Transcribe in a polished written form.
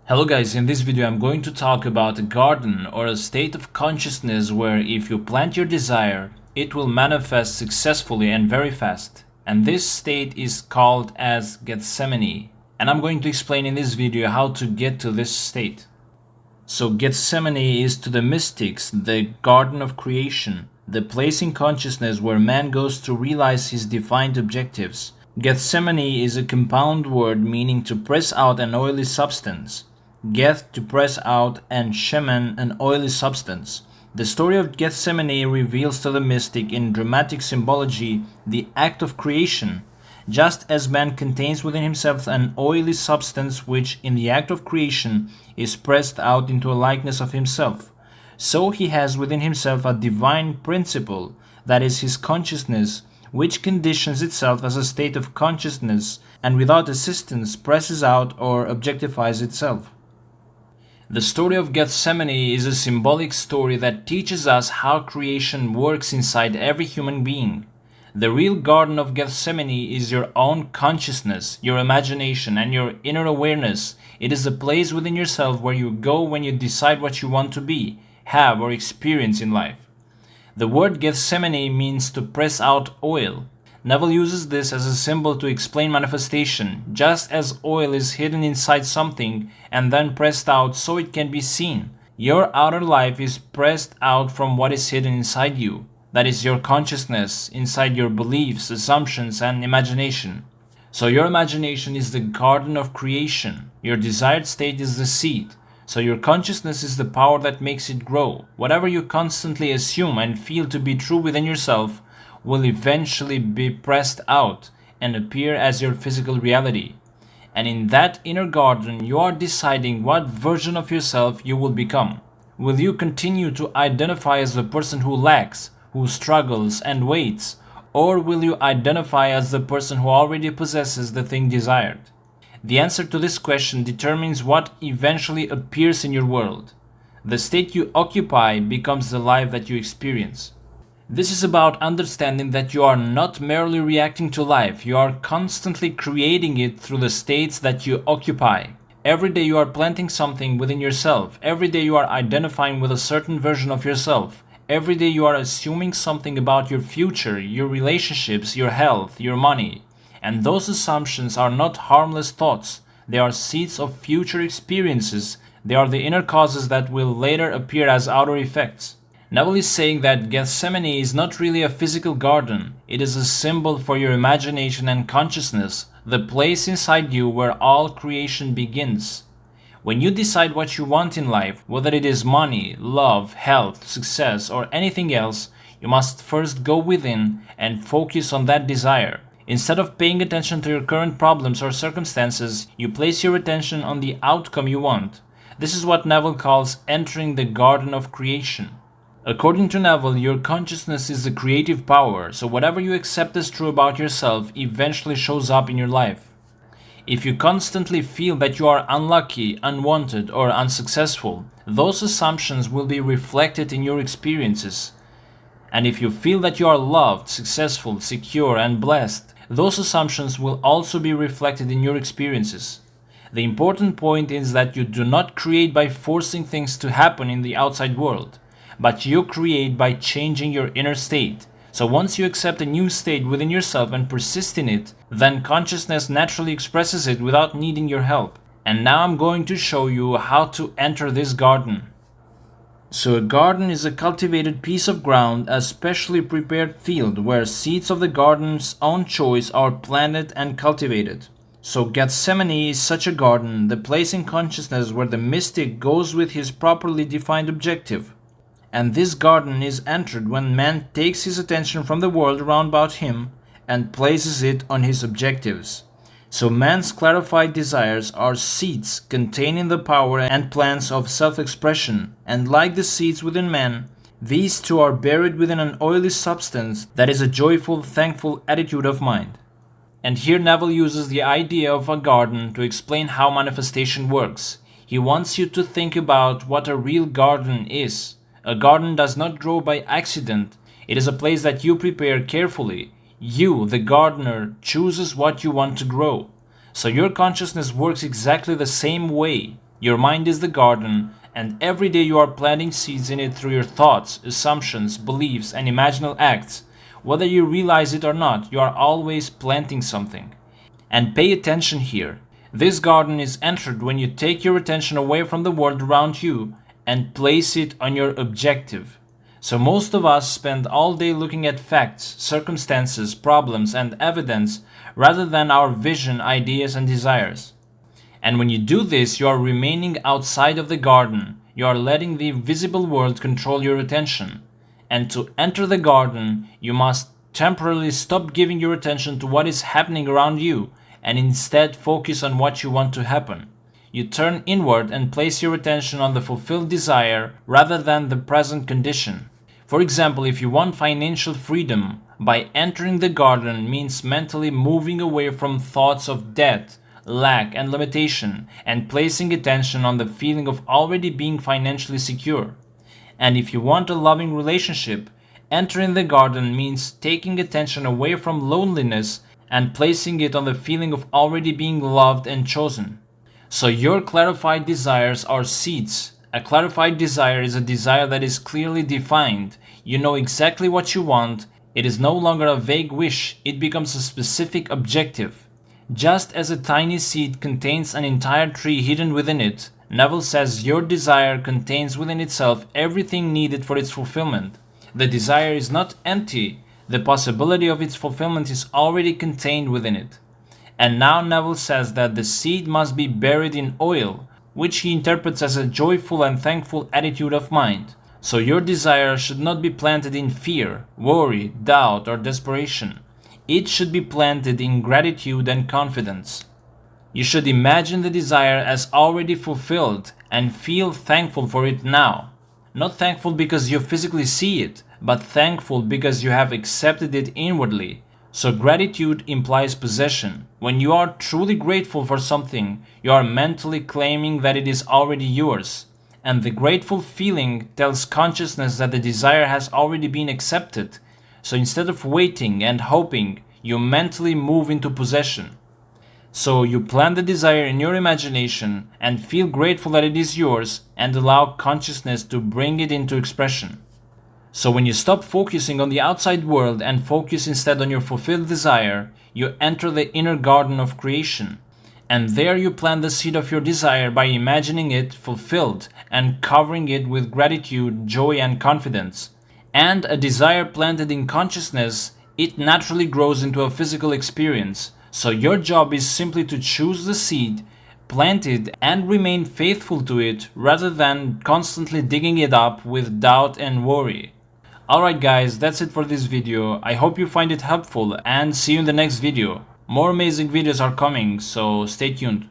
Hello guys, in this video I'm going to talk about a garden or a state of consciousness where if you plant your desire, it will manifest successfully and very fast. And this state is called as Gethsemane. And I'm going to explain in this video how to get to this state. So Gethsemane is to the mystics the garden of creation, the place in consciousness where man goes to realize his defined objectives. Gethsemane is a compound word meaning to press out an oily substance. Geth to press out and shemen an oily substance. The story of Gethsemane reveals to the mystic in dramatic symbology the act of creation, just as man contains within himself an oily substance which in the act of creation is pressed out into a likeness of himself. So he has within himself a divine principle, that is his consciousness, which conditions itself as a state of consciousness and without assistance presses out or objectifies itself. The story of Gethsemane is a symbolic story that teaches us how creation works inside every human being. The real garden of Gethsemane is your own consciousness, your imagination, and your inner awareness. It is a place within yourself where you go when you decide what you want to be, have, or experience in life. The word Gethsemane means to press out oil. Neville uses this as a symbol to explain manifestation, just as oil is hidden inside something and then pressed out so it can be seen. Your outer life is pressed out from what is hidden inside you. That is your consciousness, inside your beliefs, assumptions, and imagination. So your imagination is the garden of creation. Your desired state is the seed. So your consciousness is the power that makes it grow. Whatever you constantly assume and feel to be true within yourself will eventually be pressed out and appear as your physical reality. And in that inner garden, you are deciding what version of yourself you will become. Will you continue to identify as the person who lacks, who struggles and waits, or will you identify as the person who already possesses the thing desired? The answer to this question determines what eventually appears in your world. The state you occupy becomes the life that you experience. This is about understanding that you are not merely reacting to life, you are constantly creating it through the states that you occupy. Every day you are planting something within yourself, every day you are identifying with a certain version of yourself, every day you are assuming something about your future, your relationships, your health, your money. And those assumptions are not harmless thoughts, they are seeds of future experiences, they are the inner causes that will later appear as outer effects. Neville is saying that Gethsemane is not really a physical garden, it is a symbol for your imagination and consciousness, the place inside you where all creation begins. When you decide what you want in life, whether it is money, love, health, success, or anything else, you must first go within and focus on that desire. Instead of paying attention to your current problems or circumstances, you place your attention on the outcome you want. This is what Neville calls entering the garden of creation. According to Neville, your consciousness is the creative power, so whatever you accept as true about yourself eventually shows up in your life. If you constantly feel that you are unlucky, unwanted, or unsuccessful, those assumptions will be reflected in your experiences. And if you feel that you are loved, successful, secure, and blessed, those assumptions will also be reflected in your experiences. The important point is that you do not create by forcing things to happen in the outside world, but you create by changing your inner state. So once you accept a new state within yourself and persist in it, then consciousness naturally expresses it without needing your help. And now I'm going to show you how to enter this garden. So a garden is a cultivated piece of ground, a specially prepared field where seeds of the garden's own choice are planted and cultivated. So Gethsemane is such a garden, the place in consciousness where the mystic goes with his properly defined objective. And this garden is entered when man takes his attention from the world around about him and places it on his objectives. So man's clarified desires are seeds containing the power and plans of self-expression, and like the seeds within man, these too are buried within an oily substance that is a joyful, thankful attitude of mind. And here Neville uses the idea of a garden to explain how manifestation works. He wants you to think about what a real garden is. A garden does not grow by accident. It is a place that you prepare carefully. You, the gardener, chooses what you want to grow. So your consciousness works exactly the same way. Your mind is the garden, and every day you are planting seeds in it through your thoughts, assumptions, beliefs, and imaginal acts. Whether you realize it or not, you are always planting something. And pay attention here. This garden is entered when you take your attention away from the world around you and place it on your objective. So most of us spend all day looking at facts, circumstances, problems, and evidence rather than our vision, ideas, and desires. And when you do this, you are remaining outside of the garden. You are letting the visible world control your attention. And to enter the garden, you must temporarily stop giving your attention to what is happening around you and instead focus on what you want to happen. You turn inward and place your attention on the fulfilled desire rather than the present condition. For example, if you want financial freedom, by entering the garden means mentally moving away from thoughts of debt, lack, and limitation, and placing attention on the feeling of already being financially secure. And if you want a loving relationship, entering the garden means taking attention away from loneliness and placing it on the feeling of already being loved and chosen. So your clarified desires are seeds. A clarified desire is a desire that is clearly defined. You know exactly what you want. It is no longer a vague wish. It becomes a specific objective. Just as a tiny seed contains an entire tree hidden within it, Neville says your desire contains within itself everything needed for its fulfillment. The desire is not empty. The possibility of its fulfillment is already contained within it. And now Neville says that the seed must be buried in oil, which he interprets as a joyful and thankful attitude of mind. So your desire should not be planted in fear, worry, doubt, or desperation. It should be planted in gratitude and confidence. You should imagine the desire as already fulfilled and feel thankful for it now. Not thankful because you physically see it, but thankful because you have accepted it inwardly. So gratitude implies possession. When you are truly grateful for something, you are mentally claiming that it is already yours. And the grateful feeling tells consciousness that the desire has already been accepted. So instead of waiting and hoping, you mentally move into possession. So you plant the desire in your imagination and feel grateful that it is yours and allow consciousness to bring it into expression. So when you stop focusing on the outside world and focus instead on your fulfilled desire, you enter the inner garden of creation. And there you plant the seed of your desire by imagining it fulfilled and covering it with gratitude, joy, and confidence. And a desire planted in consciousness, it naturally grows into a physical experience. So your job is simply to choose the seed, plant it, and remain faithful to it rather than constantly digging it up with doubt and worry. Alright guys, that's it for this video. I hope you find it helpful and see you in the next video. More amazing videos are coming, so stay tuned.